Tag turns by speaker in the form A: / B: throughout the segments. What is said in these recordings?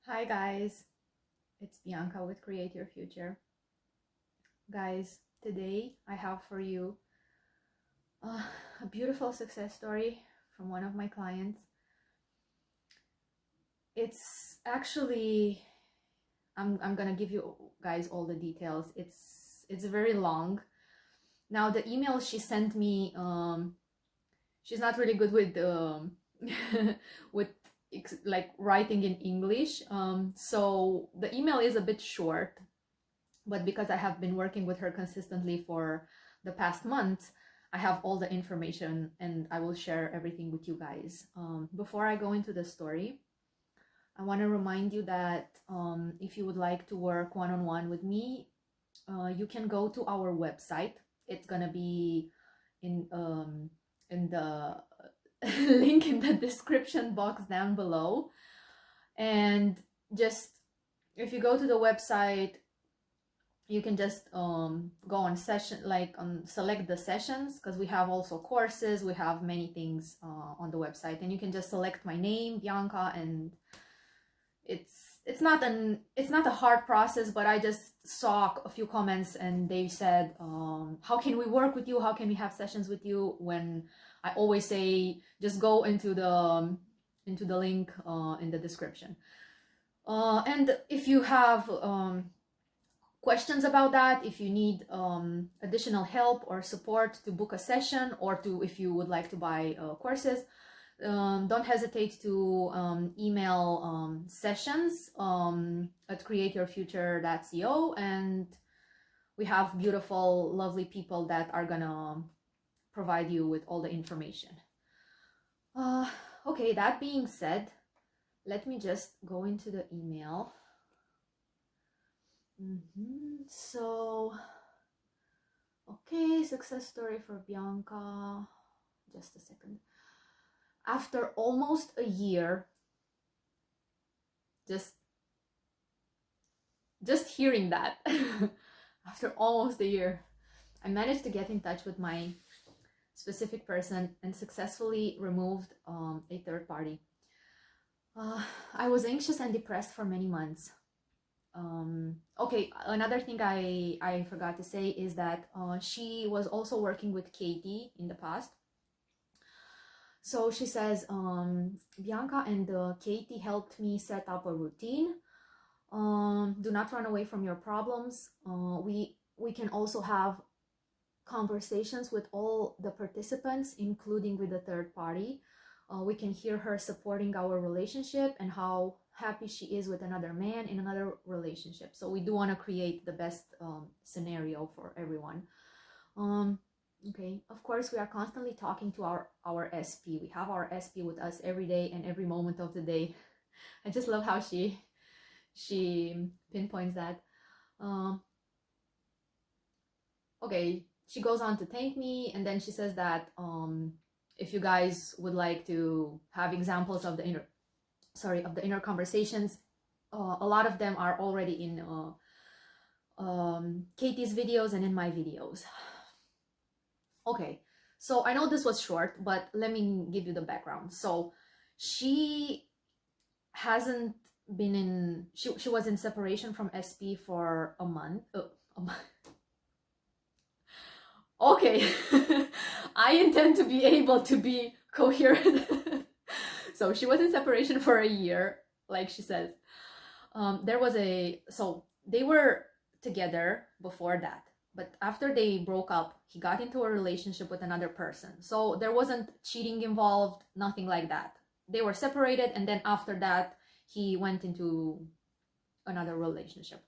A: Hi guys, it's Bianca with Create Your Future. Guys, today I have for you a beautiful success story from one of my clients. It's actually, I'm gonna give you guys all the details. It's very long. Now the email she sent me, she's not really good with with like writing in English. So the email is a bit short, but because I have been working with her consistently for the past months, I have all the information and I will share everything with you guys. Before I go into the story, I want to remind you that if you would like to work one-on-one with me, you can go to our website. It's gonna be in the link in the description box down below. And just if you go to the website, you can just go on session, like select the sessions, because we have also courses, we have many things on the website, and you can just select my name, Bianca, and it's not a hard process, but I just saw a few comments and they said, how can we work with you, how can we have sessions with you, when I always say just go into the link in the description. And if you have questions about that, if you need additional help or support to book a session, or to if you would like to buy courses, don't hesitate to email sessions at createyourfuture.co, and we have beautiful, lovely people that are gonna provide you with all the information. Okay, that being said, let me just go into the email. So, okay, success story for Bianca. Just a second. After almost a year, just hearing that, after almost a year, I managed to get in touch with my specific person and successfully removed a third party. I was anxious and depressed for many months. Okay, another thing I forgot to say is that she was also working with Katie in the past. So she says, Bianca and Katie helped me set up a routine. Do not run away from your problems. We can also have conversations with all the participants, including with the third party. We can hear her supporting our relationship and how happy she is with another man in another relationship. So we do want to create the best scenario for everyone. Okay, of course, we are constantly talking to our SP. We have our SP with us every day and every moment of the day. I just love how she pinpoints that. Okay, she goes on to thank me, and then she says that if you guys would like to have examples of the inner conversations, a lot of them are already in Katie's videos and in my videos. Okay, so I know this was short, but let me give you the background. So she hasn't been in, she was in separation from SP for a month. Okay, I intend to be able to be coherent. So she was in separation for a year, like she says. So they were together before that, but after they broke up, he got into a relationship with another person. So there wasn't cheating involved, nothing like that. They were separated, and then after that, he went into another relationship.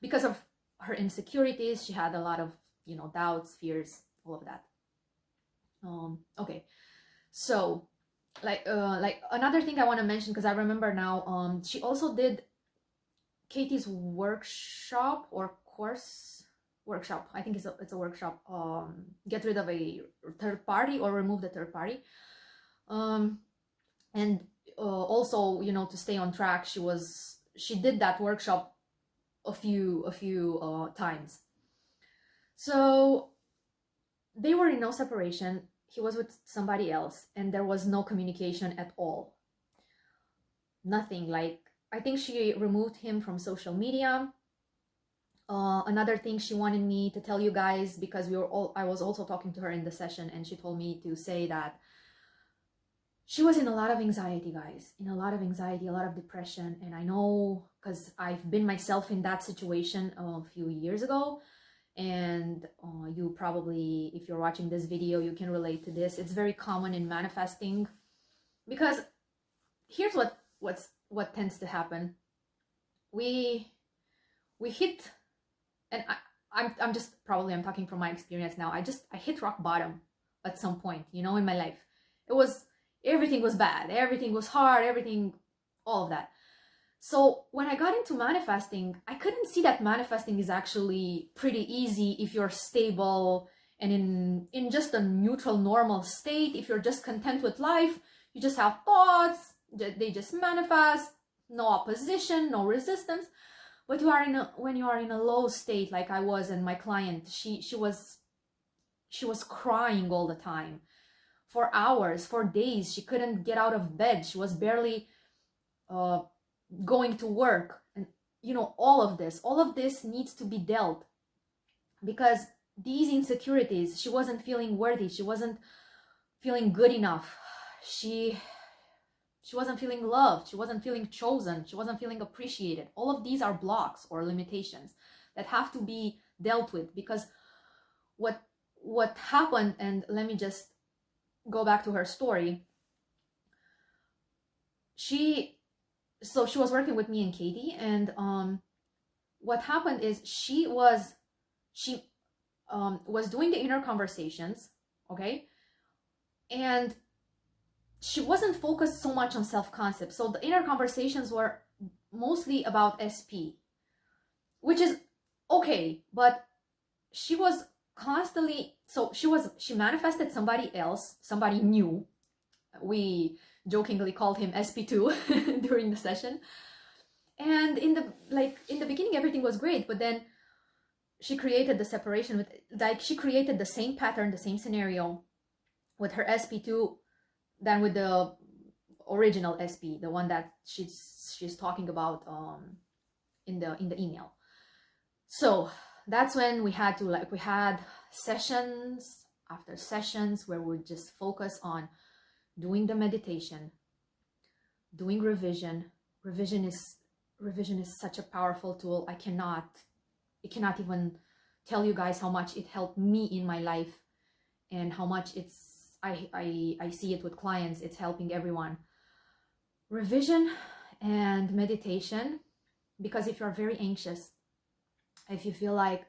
A: Because of her insecurities, she had a lot of, doubts, fears, all of that. Okay, so like another thing I want to mention, because I remember now, she also did Katie's workshop or course workshop. I think it's a workshop. Get rid of a third party or remove the third party. And also, to stay on track, she did that workshop a few times. So they were in no separation. He was with somebody else, and there was no communication at all. Nothing. Like, I think she removed him from social media. Another thing she wanted me to tell you guys, because I was also talking to her in the session, and she told me to say that she was in a lot of anxiety, guys, in a lot of anxiety, a lot of depression. And I know, because I've been myself in that situation a few years ago, and you probably, if you're watching this video, you can relate to this. It's very common in manifesting, because here's what tends to happen. We hit, and I'm just, probably I'm talking from my experience now, I hit rock bottom at some point, you know, in my life. Everything was bad, everything was hard, all of that. So when I got into manifesting, I couldn't see that manifesting is actually pretty easy if you're stable and in just a neutral, normal state. If you're just content with life, you just have thoughts, they just manifest, no opposition, no resistance. But when you are in a low state, like I was, and my client, she was crying all the time, for hours, for days. She couldn't get out of bed. She was barely going to work. And you know, all of this needs to be dealt, because these insecurities, she wasn't feeling worthy, she wasn't feeling good enough, she wasn't feeling loved, she wasn't feeling chosen, she wasn't feeling appreciated. All of these are blocks or limitations that have to be dealt with. Because what happened, and let me just go back to her story. She was working with me and Katie, and what happened is she was doing the inner conversations, okay, and she wasn't focused so much on self-concept. So the inner conversations were mostly about SP, which is okay, but she was constantly, so she manifested somebody else, somebody new. We jokingly called him SP2 during the session. And in the beginning, everything was great, but then she created the separation with, she created the same pattern, the same scenario with her SP2 than with the original SP, the one that she's talking about in the email. So that's when we had sessions after sessions where we just focus on doing the meditation, doing revision. Revision is such a powerful tool. I cannot even tell you guys how much it helped me in my life, and how much I see it with clients. It's helping everyone. Revision and meditation, because if you're very anxious, if you feel like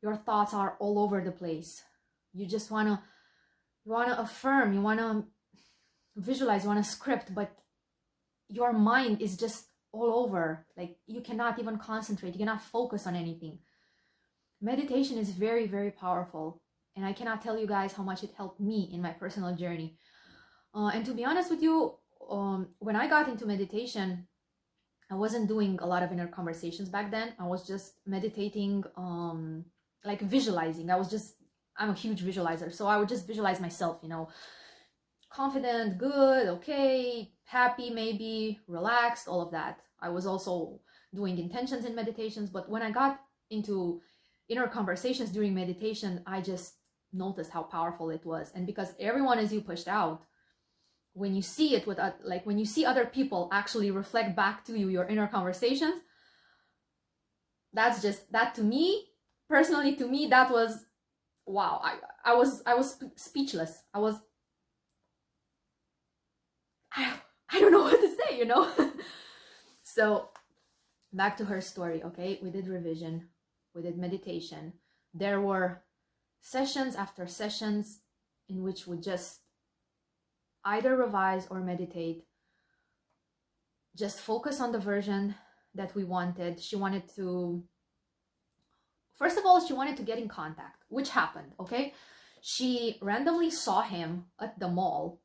A: your thoughts are all over the place, you just want to affirm, you want to visualize, you want to script, but your mind is just all over, like you cannot even concentrate, you cannot focus on anything. Meditation is very, very powerful, and I cannot tell you guys how much it helped me in my personal journey. And to be honest with you, when I got into meditation, I wasn't doing a lot of inner conversations back then. I was just meditating, like visualizing. I'm a huge visualizer, so I would just visualize myself, you know, confident, good, okay, happy, maybe relaxed, all of that. I was also doing intentions in meditations, but when I got into inner conversations during meditation, I just noticed how powerful it was. And because everyone is you pushed out, when you see it with, like when you see other people actually reflect back to you your inner conversations, that's just, that to me, personally, to me, that was, wow. I was speechless. I don't know what to say, you know. So back to her story. Okay, we did revision, we did meditation. There were sessions after sessions in which we just either revise or meditate, just focus on the version that we wanted. She wanted to, first of all, she wanted to get in contact, which happened. Okay, she randomly saw him at the mall.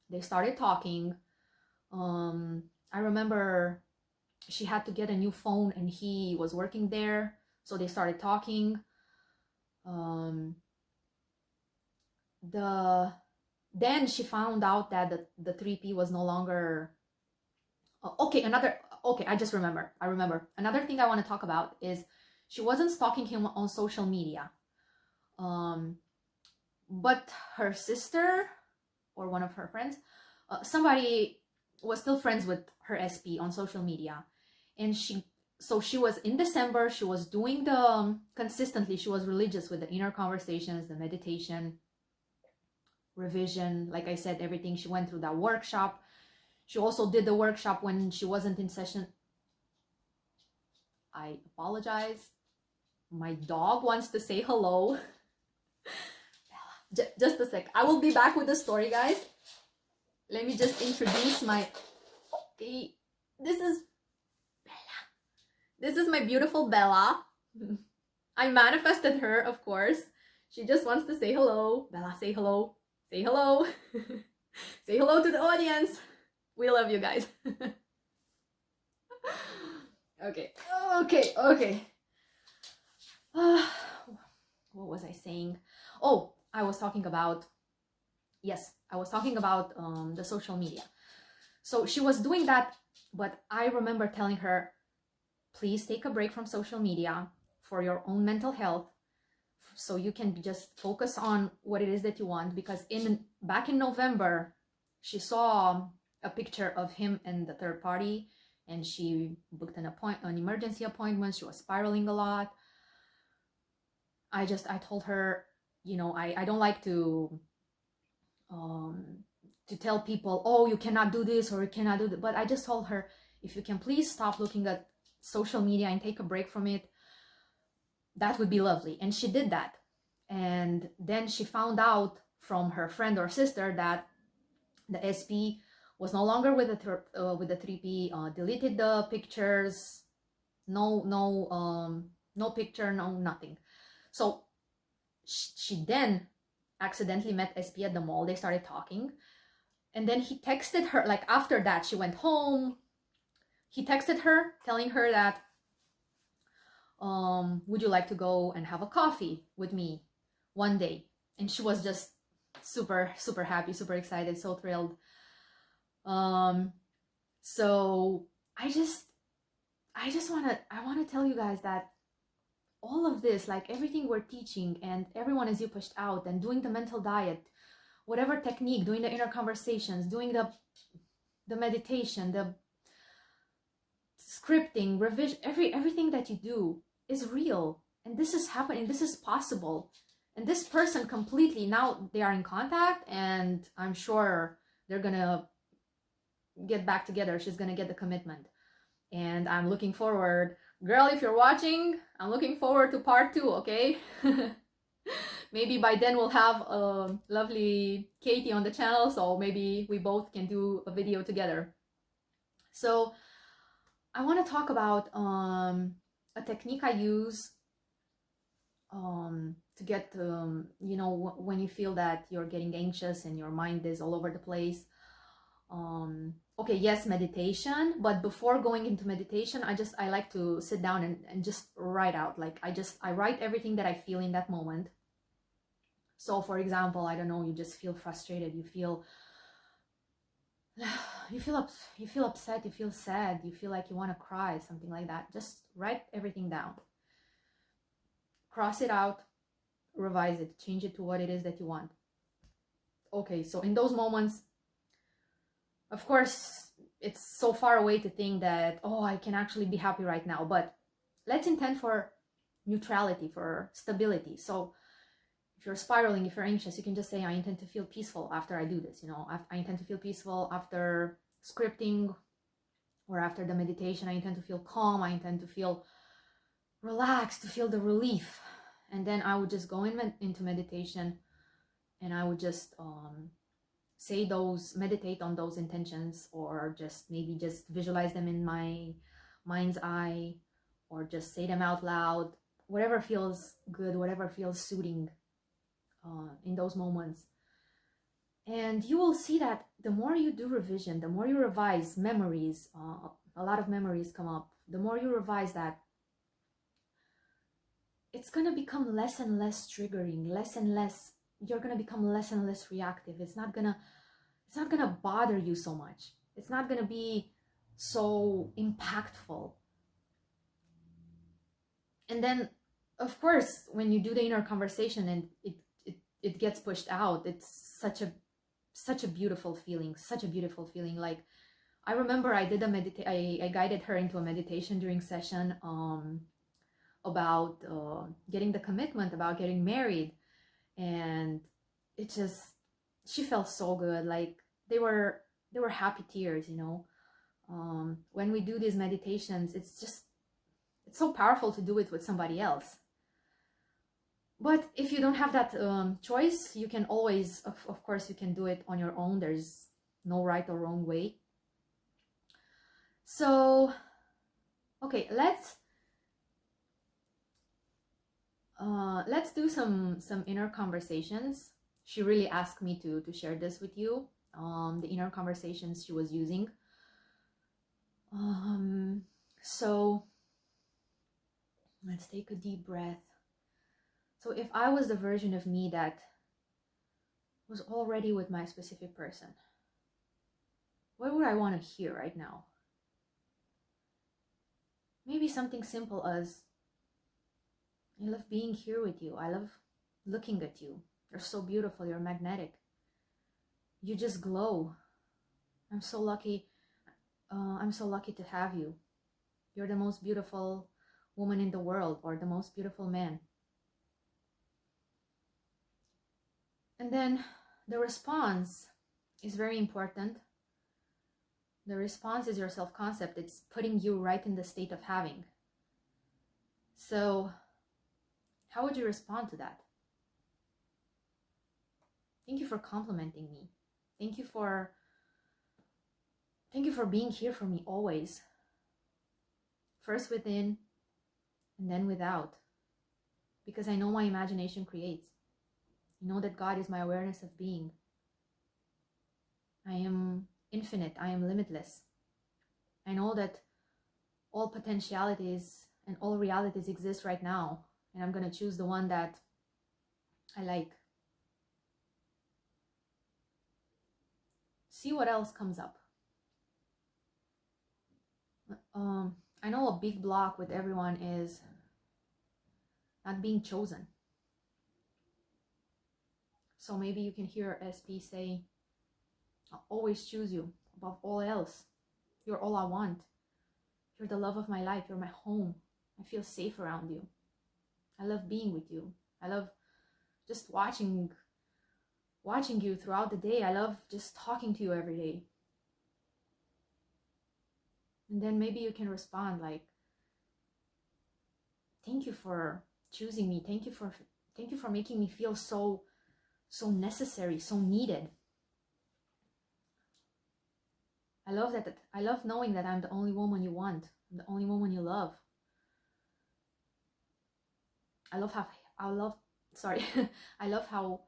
A: They started talking. I remember she had to get a new phone and he was working there, so they started talking. Then she found out that the 3P was no longer okay. Okay, I just remember. I remember. Another thing I want to talk about is she wasn't stalking him on social media. But her sister or one of her friends, somebody was still friends with her SP on social media. And she was in December, she was doing the, consistently, she was religious with the inner conversations, the meditation, revision, like I said, everything. She went through that workshop. She also did the workshop when she wasn't in session. I apologize. My dog wants to say hello. Just a sec. I will be back with the story, guys. Let me just introduce my... Okay, this is Bella. This is my beautiful Bella. I manifested her, of course. She just wants to say hello. Bella, say hello. Say hello. Say hello to the audience. We love you guys. Okay. What was I saying? Oh, I was talking about the social media. So she was doing that, but I remember telling her, please take a break from social media for your own mental health, so you can just focus on what it is that you want. Because back in November, she saw a picture of him and the third party, and she booked an emergency appointment. She was spiraling a lot. I told her, I don't like to tell people, oh, you cannot do this or you cannot do that. But I just told her, if you can please stop looking at social media and take a break from it, that would be lovely. And she did that. And then she found out from her friend or sister that the SP was no longer with the 3P, deleted the pictures, no picture, no nothing. So she then accidentally met SP at the mall. They started talking, and then he texted her, like after that she went home, he texted her telling her that, would you like to go and have a coffee with me one day? And she was just super happy, super excited, so thrilled. So I want to tell you guys that all of this, like everything we're teaching, and everyone is you pushed out and doing the mental diet, whatever technique, doing the inner conversations, doing the meditation, the scripting, revision, everything that you do is real. And this is happening, this is possible. And this person completely, now they are in contact, and I'm sure they're gonna get back together. She's gonna get the commitment. And I'm looking forward, girl, if you're watching, I'm looking forward to part 2, okay? Maybe by then we'll have a lovely Katie on the channel, so maybe we both can do a video together. So I want to talk about a technique I use to get, when you feel that you're getting anxious and your mind is all over the place. Okay, yes, meditation, but before going into meditation, I like to sit down and just write out. Like I write everything that I feel in that moment. So for example, I don't know, you just feel frustrated, you feel upset, you feel sad, you feel like you want to cry, something like that. Just write everything down, cross it out, revise it, change it to what it is that you want. Okay, so in those moments, of course, it's so far away to think that, oh, I can actually be happy right now, but let's intend for neutrality, for stability. So if you're spiraling, if you're anxious, you can just say, I intend to feel peaceful after I do this. I intend to feel peaceful after scripting or after the meditation. I intend to feel calm. I intend to feel relaxed, to feel the relief. And then I would just go into meditation, and I would just meditate on those intentions, or just visualize them in my mind's eye, or just say them out loud, whatever feels good, whatever feels soothing in those moments. And you will see that the more you do revision, the more you revise memories, a lot of memories come up. The more you revise that, it's going to become less and less triggering, less and less, you're going to become less and less reactive. It's not going to bother you so much. It's not going to be so impactful. And then, of course, when you do the inner conversation and it gets pushed out, it's such a beautiful feeling, such a beautiful feeling. Like, I remember I did I guided her into a meditation during session about getting the commitment, about getting married, and it just, she felt so good. Like, they were happy tears, you know. When we do these meditations, it's so powerful to do it with somebody else. But if you don't have that choice, you can always, of course, you can do it on your own. There's no right or wrong way. So, okay, let's do some inner conversations. She really asked me to share this with you. The inner conversations she was using. So let's take a deep breath. So if I was the version of me that was already with my specific person, what would I want to hear right now? Maybe something simple as, I love being here with you. I love looking at you. You're so beautiful. You're magnetic. You just glow. I'm so lucky. I'm so lucky to have you. You're the most beautiful woman in the world, or the most beautiful man. And then the response is very important. The response is your self-concept. It's putting you right in the state of having. So how would you respond to that? Thank you for complimenting me. Thank you for being here for me always. First within and then without. Because I know my imagination creates. I know that God is my awareness of being. I am infinite. I am limitless. I know that all potentialities and all realities exist right now. And I'm going to choose the one that I like. See what else comes up. I know a big block with everyone is not being chosen. So maybe you can hear SP say, I'll always choose you above all else. You're all I want. You're the love of my life. You're my home. I feel safe around you. I love being with you. I love just watching you throughout the day. I love just talking to you every day. And then maybe you can respond like, thank you for choosing me. Thank you for making me feel so necessary, so needed. I love that. I love knowing that I'm the only woman you want. I'm the only woman you love. I love how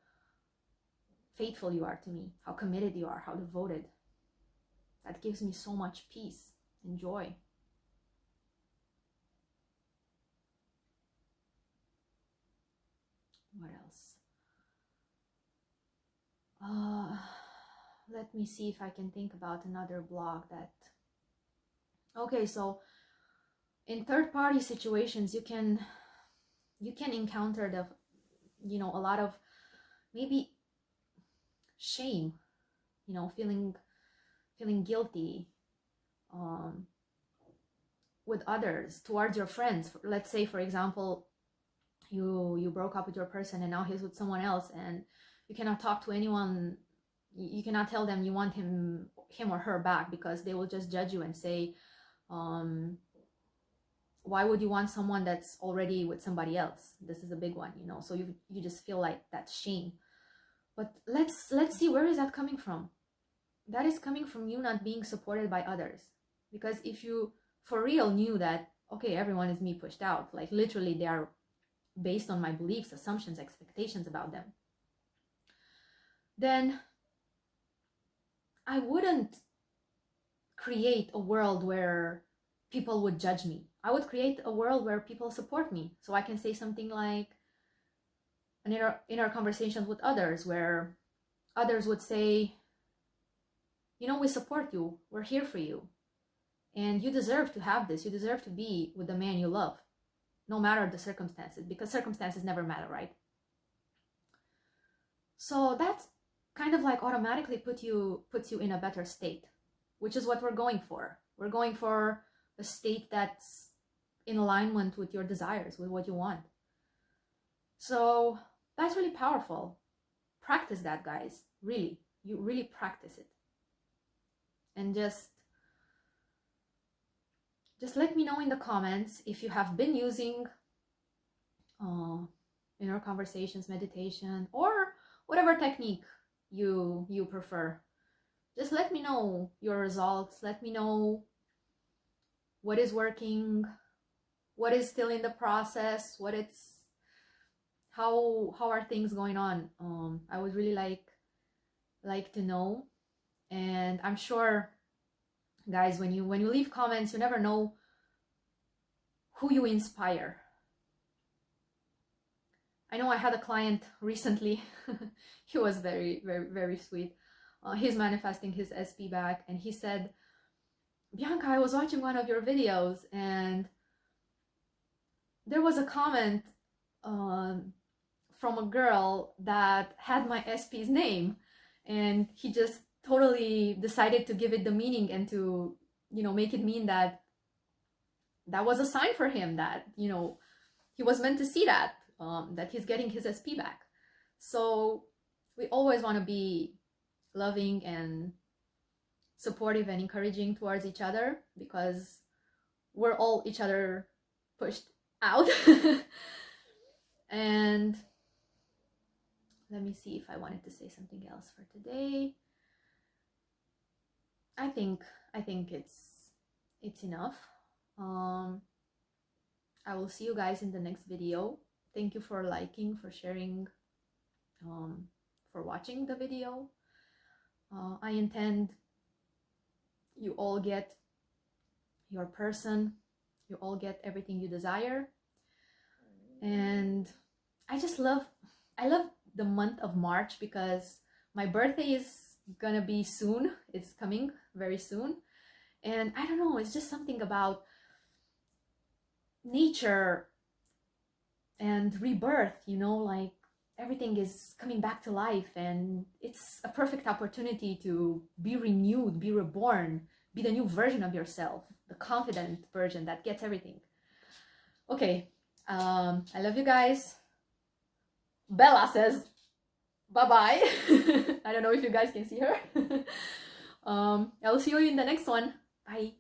A: faithful you are to me, how committed you are, how devoted. That gives me so much peace and joy. What else? Let me see if I can think about another block that... Okay, so in third-party situations, you can encounter a lot of maybe shame, feeling guilty with others, towards your friends. Let's say, for example, you broke up with your person and now he's with someone else, and you cannot talk to anyone. You cannot tell them you want him or her back, because they will just judge you and say, why would you want someone that's already with somebody else? This is a big one, so you just feel like that shame. But let's see, where is that coming from? That is coming from you not being supported by others. Because if you for real knew that, okay, everyone is me pushed out, like literally they are based on my beliefs, assumptions, expectations about them, then I wouldn't create a world where people would judge me. I would create a world where people support me. So I can say something like an inner conversations with others, where others would say, we support you. We're here for you. And you deserve to have this. You deserve to be with the man you love, no matter the circumstances, because circumstances never matter, right? So that's kind of like automatically puts you in a better state, which is what we're going for. We're going for a state that's in alignment with your desires, with what you want. So that's really powerful. Practice that, guys. Really, you really practice it. And just let me know in the comments if you have been using inner conversations, meditation, or whatever technique you prefer. Just let me know your results. Let me know what is working, what is still in the process, how are things going on. I would really like to know. And I'm sure, guys, when you leave comments, you never know who you inspire. I know I had a client recently. He was very, very, very sweet. He's manifesting his SP back, and he said, Bianca, I was watching one of your videos, and there was a comment from a girl that had my SP's name, and he just totally decided to give it the meaning and to, make it mean that was a sign for him, that, he was meant to see that, that he's getting his SP back. So we always want to be loving and supportive and encouraging towards each other, because we're all each other pushed out. And let me see if I wanted to say something else for today. I think it's enough. I will see you guys in the next video. Thank you for liking, for sharing, for watching the video. I intend you all get your person, you all get everything you desire. And I love the month of March, because my birthday is gonna be soon. It's coming very soon. And I don't know, it's just something about nature and rebirth, like everything is coming back to life, and it's a perfect opportunity to be renewed, be reborn, be the new version of yourself, the confident version that gets everything. Okay, I love you guys. Bella says bye-bye. I don't know if you guys can see her. I'll see you in the next one. Bye.